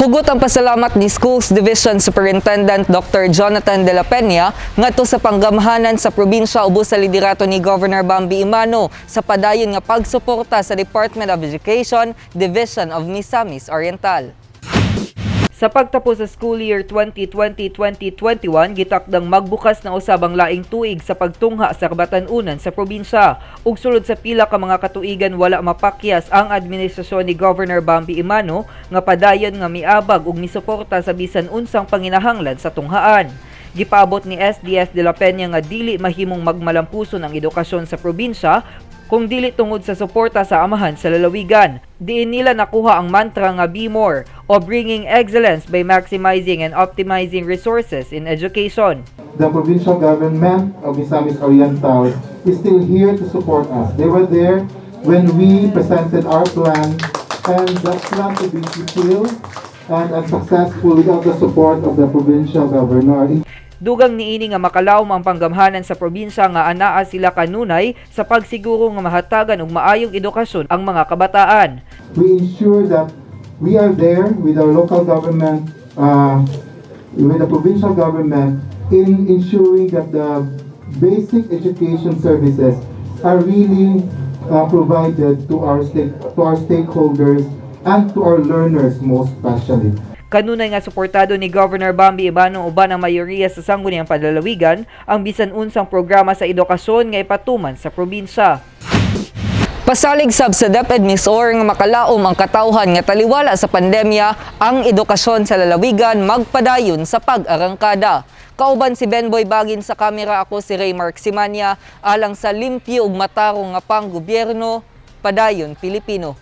Hugot ang pasalamat ni Schools Division Superintendent Dr. Jonathan de la Peña ngadto sa Panggamhanan sa probinsya ubos sa liderato ni Governor Bambi Imano sa padayon nga pagsuporta sa Department of Education Division of Misamis Oriental. Sa pagtapos sa school year 2020-2021, gitakdang magbukas na usabang laing tuig sa pagtungha sa kabatan-unan sa probinsya. Ug sulod sa pila ka mga katuigan wala mapakyas ang administrasyon ni Governor Bambi Imano nga padayon nga miabag ug misuporta sa bisan unsang panginahanglan sa tunghaan. Gipaabot ni SDS de la Peña nga dili mahimong magmalampuson ang edukasyon sa probinsya kung dili tungod sa suporta sa amahan sa Lalawigan. Diin nila nakuha ang mantra nga Be More o bringing excellence by maximizing and optimizing resources in education. The provincial government of Misamis Oriental is still here to support us. They were there when we presented our plan, and that plan to be fulfilled and successful without the support of the provincial governor. Dugang niini nga makalawom ang panggamhanan sa probinsya nga anaa sila kanunay sa pagsiguro nga mahatagan og maayong edukasyon ang mga kabataan. We ensure that we are there with our local government, with the provincial government, in ensuring that the basic education services are really provided to our stakeholders and to our learners most especially. Kanunay nga suportado ni Governor Bambi Imano uban ang mayoriya sa sangguniang Lalawigan ang bisan unsang programa sa edukasyon nga ipatuman sa probinsya. Pasalig sab sa Deped Misor nga makalaom ang katawhan nga taliwala sa pandemya, ang edukasyon sa Lalawigan magpadayon sa pag-arangkada. Kauban si Benboy Bagin sa kamera, ako si Raymark Simanya, alang sa limpyo ug matarong nga panggobyerno, padayon Pilipino.